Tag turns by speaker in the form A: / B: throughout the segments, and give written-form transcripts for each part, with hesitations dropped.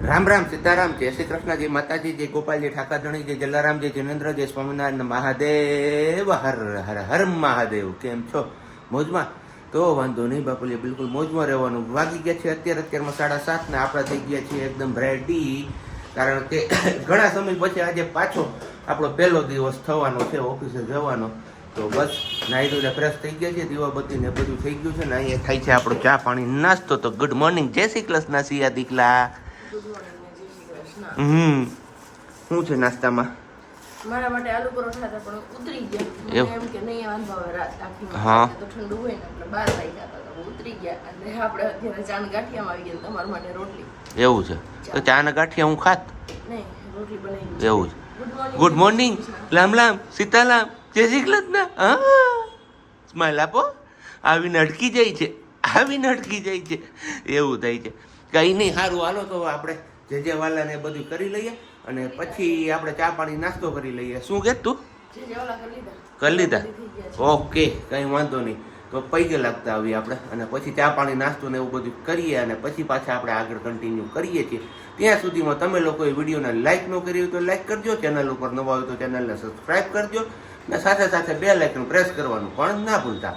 A: રામ રામ સીતારામ, જય શ્રી કૃષ્ણ, જય માતાજી, જય ગોપાલજી, ઠાકાધણી, જય જલારામ, જય જિનેન્દ્ર, જય સ્વામિનારાયણ મહાદેવ, હર હર હર મહાદેવ. કેમ છો? મોજમાં? તો વાંધો નહીં બાપુલી, બિલકુલ મોજમાં રહેવાનું. વાગી ગયા છે અત્યારમાં 7:30 ને આપણે થઈ ગયા છીએ એકદમ રેડી, કારણ કે ઘણા સમય પછી આજે પાછો આપણો પહેલો દિવસ થવાનો છે ઓફિસે જવાનો. તો બસ નાહી ધોઈને ફ્રેશ થઈ ગયા છે, દીવાબત્તી ને બધું થઈ ગયું છે ને અહીંયા થાય છે આપણો ચા પાણી નાસ્તો. તો ગુડ મોર્નિંગ, જય શ્રી કૃષ્ણ સિયા દીકલા. શું છે નાસ્તામાં?
B: મારા માટે આલુ પરોઠા હતા પણ ઉતરી ગયા. એમ કે નહીં વાંધો આવે, રાત આખી
A: હા
B: તો ઠંડુ હોય ને એટલે 12 વાગી જતા તો ઉતરી ગયા. અને આપણે અત્યારે ચા ને ગાંઠિયામાં આવી ગયા. તમારા માટે રોટલી. એવું છે?
A: તો ચા ને ગાંઠિયા હું ખાત?
B: નહીં, રોટલી બનાવી.
A: એવું છે? ગુડ મોર્નિંગ, લામ લામ, સીતારામ, જય શ્રી કૃષ્ણ. સ્માઈલ આપો. આવીને અટકી જાય છે, આવીને અટકી જાય છે, એવું થાય છે. કઈ નહીં, સારું હાલો તો આપણે જે વાલાને બધું કરી લઈએ અને પછી આપણે ચા પાણી નાસ્તો કરી લઈએ. શું કે તું કરી લીધા? ઓકે, કઈ વાંધો નહીં. તો પૈગે લાગતા આવીએ આપણે અને પછી ચા પાણી નાસ્તો ને એવું બધું કરીએ અને પછી પાછા આપણે આગળ કન્ટિન્યુ કરીએ છીએ. ત્યાં સુધીમાં તમે લોકોએ વિડીયોને લાઇક ન કરી હોય તો લાઇક કરજો, ચેનલ ઉપર નવા હોય તો ચેનલને સબસ્ક્રાઈબ કરજો અને સાથે સાથે બેલ આઇકન પ્રેસ કરવાનું પણ ના ભૂલતા.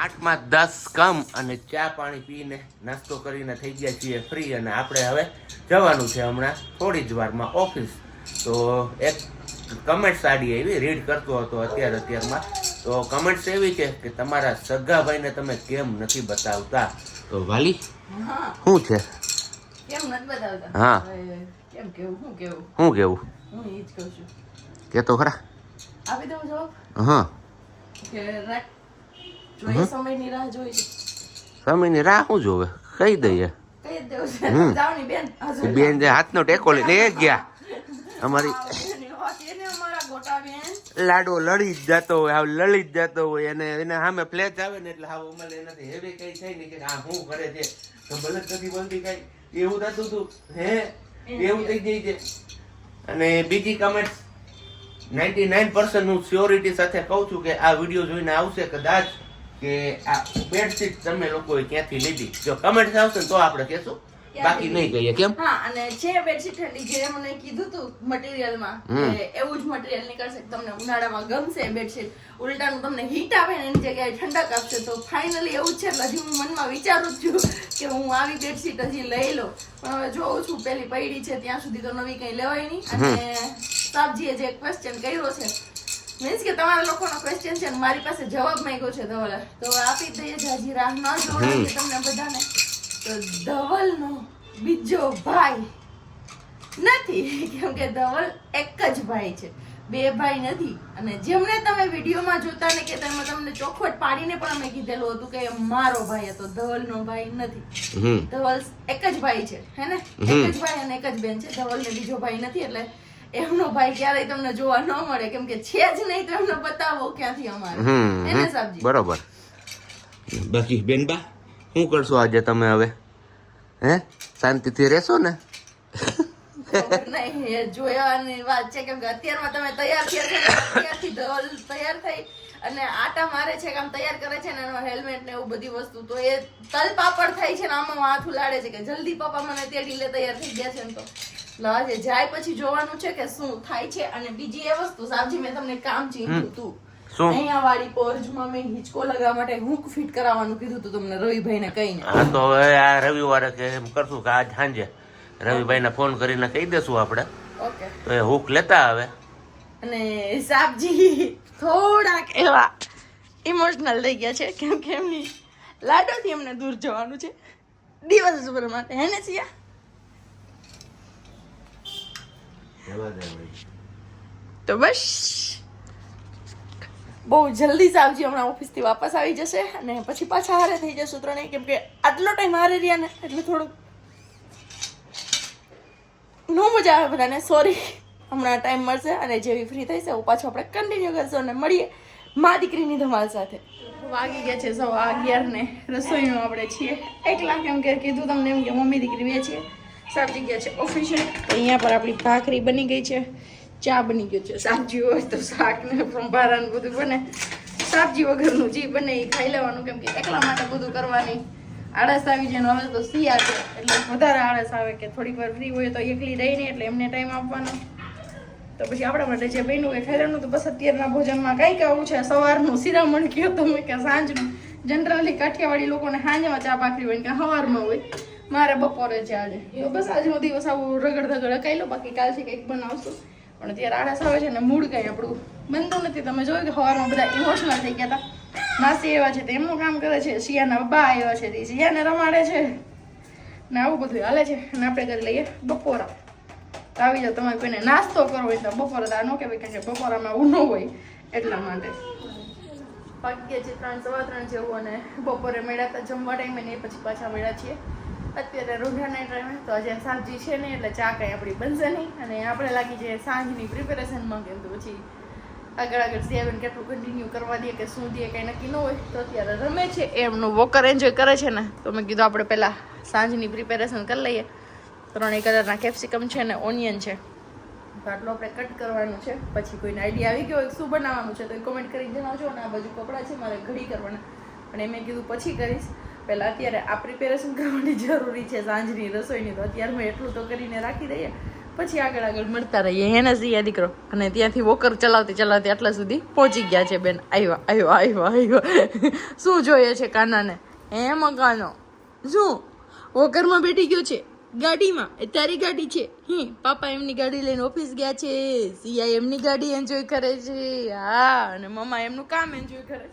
A: 8માં 10 કામ અને ચા પાણી પીને નાસ્તો કરીને થઈ ગયા છીએ ફ્રી અને આપણે હવે જવાનું છે હમણાં થોડી જ વારમાં ઓફિસ. તો એક કમેન્ટ્સ આડી એવી રીડ કરતો હતો અત્યારમાં. તો કમેન્ટ્સ એવી છે કે તમારા સગા ભાઈને તમે કેમ નથી બતાવતા. તો વાલી શું છે?
B: કેમ નથી બતાવતા?
A: હા,
B: કેમ કેવું?
A: શું કેવું?
B: હું ઈ જ કહું છું.
A: કે તો ખરા.
B: આપી દઉં જવાબ
A: હા,
B: કે રાખ જોઈએ, સમયની રાહ જોઈ છે.
A: સમયની રાહ શું જોવે? કહી દઈએ.
B: કઈ જ દેવું છે. જાવની બેન
A: બેન જે હાથનો ટેકો લઈને એ ગયા. અમારી
B: એને અમારા ગોટા બેન
A: લાડો લડી જ જતો હોય, હાવ લડી જ જતો હોય અને એને સામે ફ્લેચ આવે ને એટલે હાવ અમારે એનાથી હેવી કઈ થાય ને કે આ શું કરે છે તો ભલે નથી બોલતી કઈ એવું થતું હતું. એવું થઈ જાય છે. અને બીજી કમેન્ટ 99% હું શ્યોરિટી સાથે કહું છું કે આ વિડીયો જોઈને આવશે કદાચ કે આ બેડશીટ તમે લોકોએ ક્યાંથી લીધી. જો કમેન્ટ આવશે ને તો આપણે કહેશું, બાકી નહીં કહીએ. કેમ?
B: હા, અને છે બેડશીટ ઠંડી, જે મને કીધું તું મટીરીયલમાં કે એવું જ મટીરીયલ નીકળશે, તમને ઉનાળામાં ગમશે બેડશીટ, ઉલટાનું તમને હીટ આવે ને એની જગ્યાએ ઠંડક આપશે. તો ફાઇનલી એવું જ છે. એટલે હજી હું મનમાં વિચારું જ છું કે હું આવી બેડશીટ હજી લઈ લઉં, પણ હવે જોઉં છું પેલી પડી છે ત્યાં સુધી તો નવી કઈ લેવાય નહીં. અને સાબજીએ જે ક્વેશ્ચન કર્યો છે, મીન્સ કે તમારા લોકોનો ક્વેશ્ચન છે મારી પાસે જવાબ માંગ્યો છે ધવલે, તો આપી દઈએ. હજી રાહ ન જોડાઈએ તમને બધાને. તો ધવલનો બીજો ભાઈ નથી, કેમ કે ધવલ એક જ ભાઈ છે, બે ભાઈ નથી. અને જેમને તમે વિડીયોમાં જોતા ને કે તેમાં તમને ચોખવટ પાડીને પણ અમે કીધેલું હતું કે મારો ભાઈ હતો, ધવલનો ભાઈ નથી. ધવલ એક જ ભાઈ છે, હે ને? એક જ ભાઈ અને એક જ બેન છે. ધવલને બીજો ભાઈ નથી, એટલે એમનો ભાઈ ક્યારેય તમને જોવા ન મળે, કેમ કે છે જ નહીં તો એમને બતાવો ક્યાંથી અમારે. એને સાબજી
A: બરોબર. બાકી બેનબા શું કરશો આજે તમે હવે? હે, શાંતિથી રહેશો ને?
B: નહીં, એ જોયાની વાત છે, કેમ કે અત્યારમાં તમે તૈયાર થયા છે, અત્યારથી ધવલ તૈયાર થઈ અને આટા મારે છે, કામ તૈયાર કરે છે ને એનો હેલ્મેટ ને એવું બધી વસ્તુ, તો એ તલ પાપડ થાય છે ને આમાં હાથ ઉલાડે છે કે જલ્દી પપ્પા મને તેડી લે, તૈયાર થઈ ગયા છે ને. તો આજે જાય પછી જોવાનું છે કે શું થાય છે. અને બીજી એ વસ્તુ સાબજી, મેં તમને કામ ચીંધ્યું તું, અહીંયા વાળી પોર્ચમાં મેં હિંચકો લગાવવા માટે હુક ફિટ કરાવવાનું કીધું તું તમને રવિભાઈને કહીને.
A: હા, તો હવે આ રવિવારે કે એમ કરશું કે આજ સાંજે રવિભાઈને ફોન કરીને કહી દેશું આપણે.
B: ઓકે,
A: તો એ હુક લેતા આવે.
B: અને સાબજી થોડાક એવા ઇમોશનલ થઈ ગયા છે, કેમ કે એમની લાડોથી એમને દૂર જવાનું છે દિવસભર માટે, હે ને સિયા? તો બસ બહુ જલ્દી સાબજી હમણાં ઓફિસથી વાપસ આવી જશે અને પછી પાછા હારે થઈ જશે ત્રણેય, કેમ કે આટલો ટાઈમ હારે રહ્યા ને એટલે થોડુંક નો મજા આવે બધાને. સોરી, હમણાં ટાઈમ મળશે અને જેવી ફ્રી થઈશે હું પાછું આપણે કન્ટિન્યુ કરશું અને મળીએ મા દીકરીની ધમાલ સાથે. વાગી ગયા છે 11:15 ને રસોઈનું આપણે છીએ એકલા, કેમ કે કીધું તમને એમ કે મમ્મી દીકરી બે છીએ. સાબજી ગયા છે ઓફિસે. અહીંયા પર આપણી ભાખરી બની ગઈ છે, ચા બની ગયો છે. સાબજી હોય તો શાક ને સંભારા બધું બને, સાબજી વગરનું જે બને એ ખાઈ લેવાનું, કેમ કે એકલા માટે બધું કરવાની આળસ આવી જાય ને હવે તો સિયા છે એટલે વધારે આળસ આવે કે થોડીક વાર ફ્રી હોય તો એકલી રહી નહીં એટલે એમને ટાઈમ આપવાનો. તો પછી આપણા માટે જે બન્યું એ ખાઈ તો બસ અત્યારના ભોજનમાં કંઈક આવું છે. સવારનું શિરામણ કયો તમે કે સાંજનું. જનરલી કાઠિયાવાડી લોકોને સાંજમાં ચા ભાખરી હોય કે સવારમાં હોય. મારે બપોરે છે આજે. તો બસ આજનો દિવસ આવું રગડ ધગડ અકાઈ લો, બાકી કાલથી કંઈક બનાવશું. પણ અત્યારે આળસ આવે છે ને મૂડ કંઈ આપણું બનતું નથી. તમે જોયું કે સવારમાં બધા ઇમોશનલ થઈ ગયા હતા. માસી એવા છે તે એમનું કામ કરે છે, શિયાના બા એવા છે તે શિયાને રમાડે છે ને આવું બધું હાલે છે. અને આપણે કરી લઈએ બપોરા. તો આવી જાવ તમારે કોઈને નાસ્તો કરવો હોય તો બપોરે તો આ ન કહેવાય કે બપોરામાં ઊનો હોય એટલા માટે. વાગ્યા છે 3 સવા 3 જેવું અને બપોરે મળ્યા હતા જમવા ટાઈમે ને પછી પાછા મળ્યા છીએ અત્યારે રોંઢાના ટાઈમે. તો આજે સાંજી છે ને એટલે ચા કંઈ આપણી બનશે નહીં અને આપણે લાગી જાય સાંજની પ્રિપેરેશનમાં. કેમ તો પછી આગળ સિયાબેન કેટલું કન્ટિન્યુ કરવા દે કે શું દે કંઈ નક્કી ન હોય. તો અત્યારે રમે છે એમનું વોકર એન્જોય કરે છે ને. તો મેં કીધું આપણે પહેલાં સાંજની પ્રિપેરેશન કરી લઈએ. 3 કલરના કેપ્સિકમ છે ને ઓનિયન છે તો આટલું આપણે કટ કરવાનું છે. પછી કોઈને આઈડિયા આવી ગયો હોય શું બનાવવાનું છે તો એ કોમેન્ટ કરી જણાવજો. અને આ બાજુ કપડાં છે મારે ઘડી કરવાના પણ એ મેં કીધું પછી કરીશ. પહેલાં અત્યારે આ પ્રિપેરેશન કરવાની જરૂરી છે સાંજની રસોઈની. તો અત્યારે મેં એટલું તો કરીને રાખી દઈએ પછી આગળ મળતા રહીએ. એને સિયા દીકરો અને ત્યાંથી વોકર ચલાવતી આટલા સુધી પહોંચી ગયા છે. બેન આવ્યો શું જોઈએ છે કાનાને? હે મકાનો શું વોકરમાં બેઠી ગયો છે ગાડીમાં? એ તારી ગાડી છે? પાપા એમની ગાડી લઈને ઓફિસ ગયા છે, સિયા એમની ગાડી એન્જોય કરે છે. હા, અને મમ્મા એમનું કામ એન્જોય કરે છે.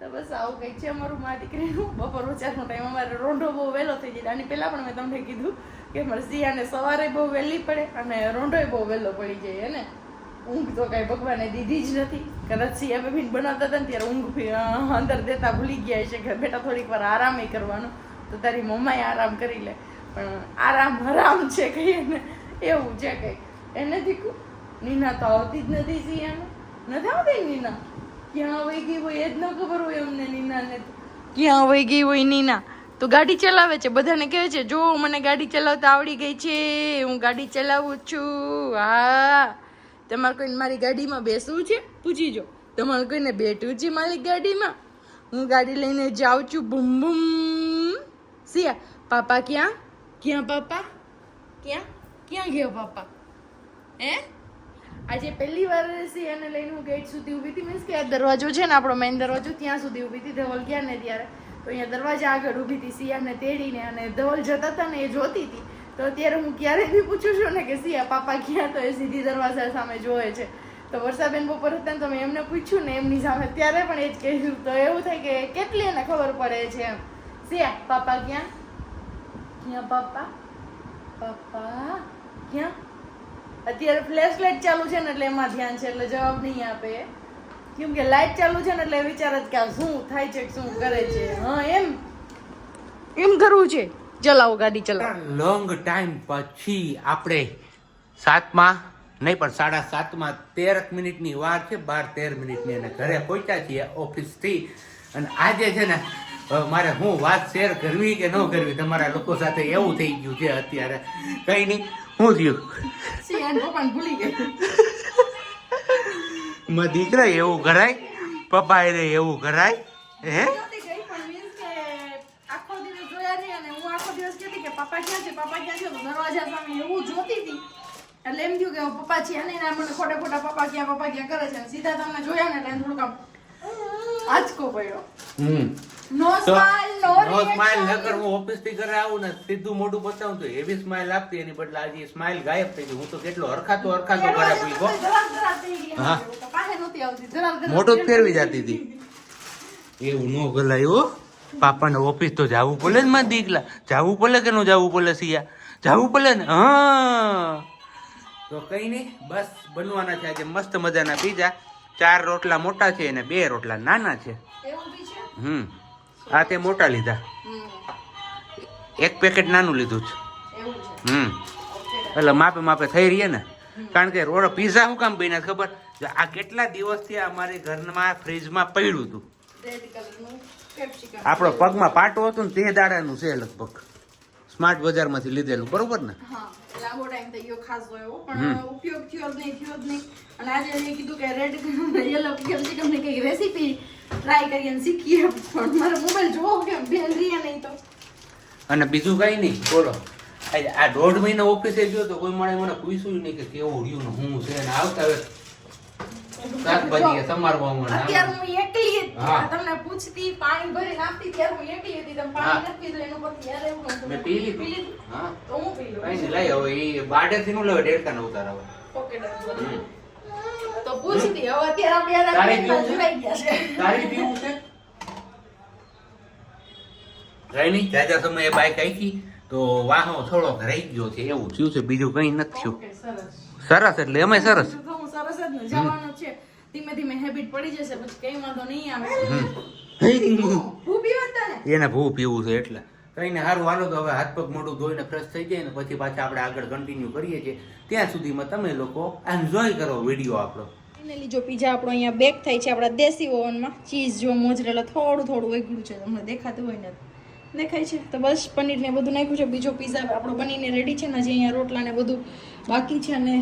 B: તો બસ આવું કંઈક છે અમારું મા દીકરીનું. બપોર વચારનો ટાઈમ અમારે રોંઢો બહુ વહેલો થઈ જાય. આની પહેલાં પણ મેં તમને કીધું કે મારે સિયાને સવારે બહુ વહેલી પડે અને રોંઢોય બહુ વહેલો પડી જાય. ને ઊંઘ તો કાંઈ ભગવાને દીધી જ નથી. કદાચ સિયા બેબીને બનાવતા હતા ને ત્યારે ઊંઘ અંદર દેતા ભૂલી ગયા છે કે બેટા થોડીક વાર આરામ કરવાનો. તો તારી મમ્માએ આરામ કરી લે. પણ આરામ હરામ છે કહીએ ને એવું છે કંઈક. એને દીકું નીના તો આવતી જ નથી સિયાને. નથી આવતી નીના? ક્યાં વહી ગઈ હોય એ જ ન ખબર હોય અમને નીનાને. ક્યાં વહી ગઈ હોય નીના? તો ગાડી ચલાવે છે, બધાને કહે છે જો મને ગાડી ચલાવતા આવડી ગઈ છે, હું ગાડી ચલાવું છું. હા, તમારે કોઈને મારી ગાડીમાં બેસવું છે? પૂછી જો. તમારે કોઈને બેઠવું છે મારી ગાડીમાં? હું ગાડી લઈને જાઉં છું બૂમ બૂમ. સિયા પાપા ક્યાં? ક્યાં પાપા? ક્યાં ગયો પાપા? હે આજે પહેલી વાર સિયાને લઈને હું ગેટ સુધી ઊભી હતી. મીન્સ કે આ દરવાજો છે ને આપણો મેઇન દરવાજો, ત્યાં સુધી ઊભી હતી. ધવલ ગયા ને ત્યારે તો અહીંયા દરવાજા આગળ ઊભી હતી સિયાને તેડીને. અને ધવલ જતા હતા ને એ જોતી હતી. તો અત્યારે હું ક્યારે બી પૂછું છું ને કે સિયા પાપા ક્યાં, તો એ સીધી દરવાજા સામે જોવે છે. તો વર્ષાબેન બપોર હતા ને તો મેં એમને પૂછ્યું ને એમની સામે, ત્યારે પણ એ જ કહ્યું. તો એવું થાય કે કેટલી એને ખબર પડે છે એમ. સિયા પાપા ક્યાં? પાપા ક્યાં? અત્યારે ફ્લેશ લાઇટ ચાલુ છે ને એટલે એમાં ધ્યાન છે એટલે જવાબ નહીં આપે. કેમ કે લાઇટ ચાલુ છે ને એટલે વિચાર જ કે શું થાય છે, શું કરે છે. હા, એમ કરવું છે. ચલાવો ગાડી ચલાવો.
A: લોંગ ટાઈમ પછી આપણે 7માં નહીં પણ 7:30 13 મિનિટની વાર છે. 12-13 મિનિટની અને ઘરે પહોંચ્યા છીએ ઓફિસથી. અને આજે છે ને મારે હું વાત શેર કરવી કે ન કરવી તમારા લોકો સાથે એવું થઈ ગયું છે અત્યારે. કઈ નહીં, શું થયું?
B: ભૂલી ગઈ
A: માં દીકરા એવું કરાય? પપ્પા રે એવું કરાય? હે
B: આખો દિવસ જોયા નહીં અને હું આખો દિવસ કહેતી કે પપ્પા ક્યાં છે, પપ્પા ક્યાં છે. તો દરવાજા સામે એવું જોતી હતી એટલે એમ થયું કે પપ્પા છે અને મને ખોટા પપ્પા ક્યાં કરે છે. સીધા તમને જોયા ને એટલે થોડુંક આમ આંચકો પડ્યો. નો સ્માઈલ
A: નકર હું ઓફિસ થી ઘરે આવું ને સીધું મોઢું બતાવું તો એવી સ્માઈલ આપતી, એની બદલે આજે સ્માઈલ ગાયબ થઈ ગઈ. હું તો કેટલો હરખાતો ઘરે પૂછ્યો. હા, મોઢું જ ફેરવી જતી હતી. એવું ન ગલાયો. પાપાને ઓફિસ તો જવું પડે ને માં દીકલા. જવું પડે કે ન જવું પડે સિયા? જવું પડે ને. હા, તો કઈ નહીં, બસ બનવાના છે આજે મસ્ત મજાના પીઝા. 4 રોટલા મોટા છે અને 2 રોટલા નાના છે. આ તે મોટા લીધા, એક પેકેટ નાનું લીધું છે. એટલે માપે થઈ રહીએ ને. કારણ કે રોડ પીઝા શું કામ બન્યા ખબર? આ કેટલા દિવસથી અમારી ઘરમાં ફ્રીજમાં પડ્યું હતું. આપણો પગમાં પાટો હતો ને તે દાડાનું છે લગભગ. સ્માર્ટ બજારમાંથી લીધેલું, બરોબર ને?
B: લાંબો ટાઈમ થઈ ગયો ખાસો એવો, પણ ઉપયોગ થયો જ નહીં. અને આજે મેં કીધું કે રેડ યલો કેપ્સિકમ ની કઈ રેસીપી ટ્રાય કરીએ અને શીખીએ. પણ મારો મોબાઈલ જોવો કે બેન રીએ નહીં તો
A: અને બીજું કઈ નહીં બોલો. આ 1.5 મહિના ઓફિસે ગયો તો કોઈ મને પૂછ્યું નહીં કે કેવું રહ્યું ને હું છે ને આવતા હવે શાકભાજી સમારવા મને
B: અત્યારે હું એકલી જ
A: હા.
B: તમને પૂછતી પાણી ભરી નાખતી ત્યારે હું એકલી હતી તમે પાણી નથી પીધું એનું પછી યાર એવું નતું.
A: મેં પી લીધું. હા
B: તો હું પી લઉં.
A: કઈ નહીં લઈ હવે એ બાડેથી નું લેવા ડેડકા ને ઉતારવા.
B: Okay done. તો પૂછતી હવે અત્યારે આપણે
A: તારે
B: યાર
A: પીવું છે?
B: જોડાઈ ગયા છે.
A: તારી પીવું છે કઈ નહીં જાજા સમયે બાઈક આખી તો વાહનો થોડોક રહી ગયો છે એવું થયું છે બીજું કઈ નથી થયું.
B: ઓકે સરસ.
A: સરસ એટલે અમે સરસ.
B: તો હું સરસ જ ને જવાનું છે ધીમે ધીમે હેબિટ પડી જશે પછી કઈ વાંધો નહીં આવે. હું પીવતા ને
A: એને ભૂ પીવું છે એટલે કઈ ને સારું હાલો તો હવે હાથ પગ મોઢું ધોઈને ફ્રેશ થઈ જાય ને પછી પાછા આપણે આગળ કન્ટિન્યુ કરીએ છીએ. ત્યાં સુધીમાં તમે લોકો એન્જોય કરો વિડીયો આપણો.
B: ફાઇનલી જો પીઝા આપણો અહીંયા બેક થાય છે આપણા દેશી ઓવનમાં. ચીઝ જો મોજરેલા થોડું થોડું ઓગળ્યું છે તમને દેખાતું હોય ને દેખાય છે તો બસ પનીર ને બધું નાખ્યું છે. બીજો પીઝા આપણો બનીને રેડી છે ને હજી અહીંયા રોટલા ને બધું બાકી છે. અને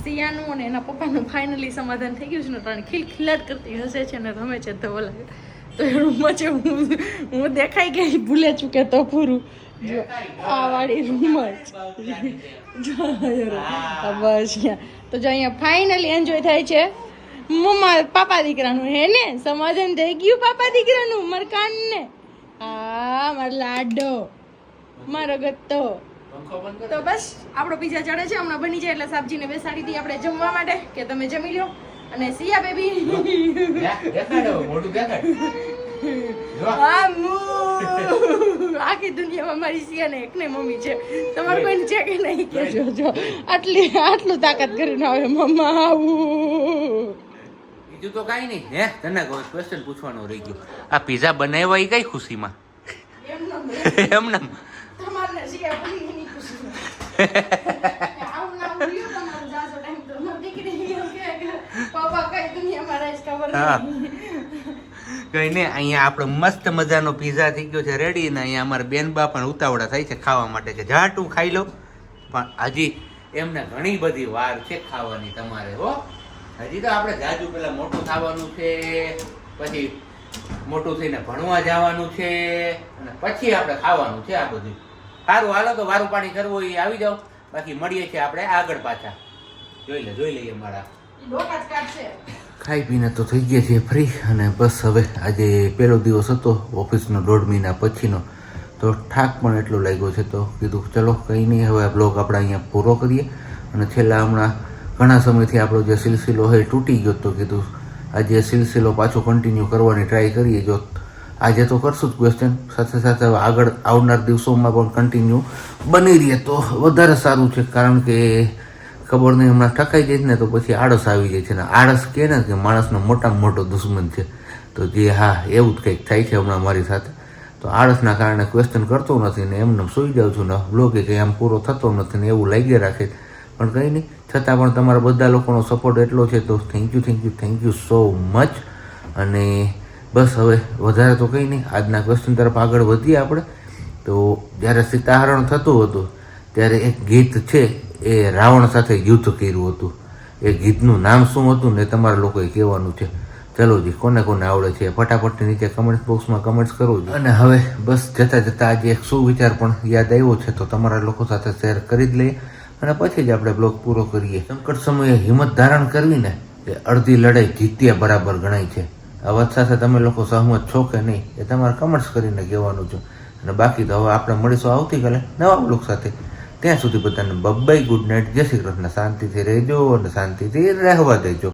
B: સિયાનું અને એના પપ્પાનું ફાઇનલી સમાધાન થઈ ગયું છે ને ત્રણ ખિલખિલાટ કરતી હસે છે ને રમે છે ધવલ. તો એ રૂમમાં છે હું દેખાઈ ગઈ ભૂલે ચૂકે તો પૂરું જો આ વાળી રૂમ જ જો આ બસ તો જો અહીંયા ફાઇનલી એન્જોય થાય છે મમ્મા પાપા દીકરાનું હે ને સમાધાન થઈ ગયું પાપા દીકરાનું મારા કાનને હા મારો લાડો મારો ગત્તો. તો બસ આપણો પીઝા ચડે છે હમણાં બની જાય એટલે સબ્જીને બેસાડી દઈએ આપણે જમવા માટે કે તમે જમી લો. અને સિયા બેબી આખી દુનિયામાં મારી સિયા ને એકને મમ્મી છે તમારે કોઈને છે કે નહીં કેજો જો આટલું તાકાત કરીને આવે મમ્મા આવું.
A: બીજું તો કઈ નહીં હે તને ક્વેશ્ચન પૂછવાનું રહી ગયું. આ પીઝા બનાવ્યા એ કઈ ખુશીમાં એમ નામ
B: તમારે સિયા ભૂલી એની ખુશી આવું ના ભૂલ્યું તમારું જાજો ટાઈમ તો મારી દીકરી એમ કે પાપા કઈ દુનિયામાં રહીશ ખબર નહીં.
A: કઈ નહીં અહીંયા આપણો મસ્ત મજાનો પીઝા થઈ ગયો છે રેડી ને અહીંયા અમારા બેનબા પણ ઉતાવળા થાય છે ખાવા માટે કે જા તું ખાઈ લો પણ હજી એમને ઘણી બધી વાર છે ખાવાની તમારે હો. હજી તો આપણે જાજુ પેલા મોટું થવાનું છે પછી મોટું થઈને ભણવા જવાનું છે અને પછી આપણે ખાવાનું છે આ બધું. સારું હાલો તો વારું પાણી કરવું એ આવી જાઓ બાકી મળીએ છીએ આપણે આગળ પાછા. જોઈ લઈએ મારા
B: ડોકા જ કાઢશે.
A: ખાઈ પીને તો થઈ ગયા છીએ ફ્રી અને બસ હવે આજે પહેલો દિવસ હતો ઓફિસનો 1.5 મહિના પછીનો તો થાક પણ એટલો લાગ્યો છે તો કીધું ચલો કંઈ નહીં હવે આ બ્લોગ આપણે અહીંયા પૂરો કરીએ. અને છેલ્લા હમણાં ઘણા સમયથી આપણો જે સિલસિલો હોય તૂટી ગયો તો કીધું આજે સિલસિલો પાછો કન્ટિન્યુ કરવાની ટ્રાય કરીએ. જો આજે તો કરશું જ ક્વેશ્ચન સાથે સાથે હવે આગળ આવનાર દિવસોમાં પણ કન્ટિન્યુ બની રહીએ તો વધારે સારું છે કારણ કે ખબર નહીં હમણાં ઠકાઈ જાય ને તો પછી આળસ આવી જાય છે ને આળસ કહે ને કે માણસનો મોટામાં મોટો દુશ્મન છે. તો જે હા એવું જ કંઈક થાય છે હમણાં મારી સાથે. તો આળસના કારણે ક્વેશ્ચન કરતો નથી ને એમને સૂઈ જાઉં છું ને બ્લોગે કંઈ આમ પૂરો થતો નથી ને એવું લાગી રાખે પણ કંઈ નહીં છતાં પણ તમારા બધા લોકોનો સપોર્ટ એટલો છે તો થેન્ક યુ સો મચ. અને બસ હવે વધારે તો કંઈ નહીં આજના ક્વેશ્ચન તરફ આગળ વધીએ આપણે. તો જ્યારે સીતાહરણ થતું હતું ત્યારે એક ગીત છે એ રાવણ સાથે યુદ્ધ કર્યું હતું. એ ગીતનું નામ શું હતું ને તમારા લોકોએ કહેવાનું છે. ચલો જી કોને કોને આવડે છે ફટાફટ નીચે કમેન્ટ બોક્સમાં કમેન્ટ્સ કરો. અને હવે બસ જતાં આજે એક સુવિચાર પણ યાદ આવ્યો છે તો તમારા લોકો સાથે શેર કરી જ લઈએ અને પછી જ આપણે બ્લોગ પૂરો કરીએ. સંકટ સમયે હિંમત ધારણ કરવીને એ અડધી લડાઈ જીત્યા બરાબર ગણાય છે. આ વાત સાથે તમે લોકો સહમત છો કે નહીં એ તમારે કમેન્ટ્સ કરીને કહેવાનું છે. અને બાકી તો હવે આપણે મળીશું આવતીકાલે નવા બ્લોગ સાથે. ત્યાં સુધી બધાને બબ્બાઈ ગુડ નાઇટ જય શ્રી કૃષ્ણ. શાંતિથી રહેજો અને શાંતિથી રહેવા દેજો.